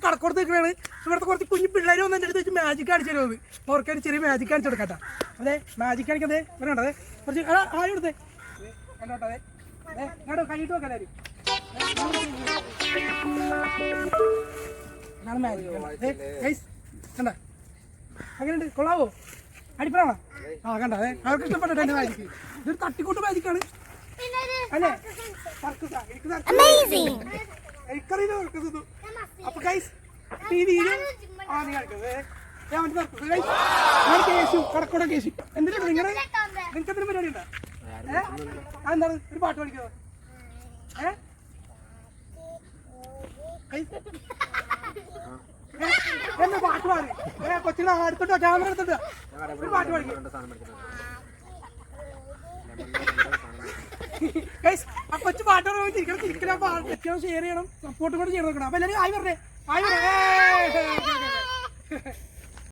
കടക്കോടത്ത് നിൽക്കുകയാണ്. ഇവിടുത്തെ കുറച്ച് കുഞ്ഞു പിള്ളേർ വന്ന് എൻ്റെ അടുത്ത് വെച്ച് മാജിക് കാണിച്ചു തരുന്നത്. അവർക്കൊരു ചെറിയ മാജിക് കാണിച്ചു കൊടുക്കട്ടെ. അതെ മാജിക് കാണിക്കതേ വരണ്ടേ കുറച്ച് ആയി കൊടുത്തേ കണ്ടോട്ടെ. കേട്ടോ കഴിഞ്ഞിട്ട് നോക്കാം എല്ലാവരും. കണ്ട അങ്ങനെയുണ്ട് കൊള്ളാവോ? അടിപ്പണാണോ? ആ കണ്ട അതെ അവർക്ക് ഇഷ്ടപ്പെട്ടോ എൻ്റെ മാജിക്ക്. ഇതൊരു തട്ടിക്കൂട്ട് മാജിക്കാണ് അല്ലേ? എനിക്കറിയില്ല വർക്കത്തു. അപ്പൊ ഗൈസ് ഈ വീഡിയോ കേശു കടക്കോട കേശു എന്തിനാണ് നിങ്ങളുടെ നിങ്ങൾക്ക് എന്തിനും പരിപാടി ഉണ്ടോ? എന്താണ് ഒരു പാട്ട് പഠിക്കുന്നത്? എന്നാ പാട്ട് പാടി കൊച്ചിനെ അടുത്തോട്ടോ ക്യാമറ എടുത്തോട്ടോ ഒരു പാട്ട് പഠിക്കും. ആ കൊച്ചു പാട്ട് തിരിക്കണം പാട്ട് ഷെയർ ചെയ്യണം, സപ്പോർട്ട് കൂടെ ചെയ്ത് നോക്കണം. അപ്പൊ എല്ലാവരും ആയി പറഞ്ഞേ ആയി പറഞ്ഞേ.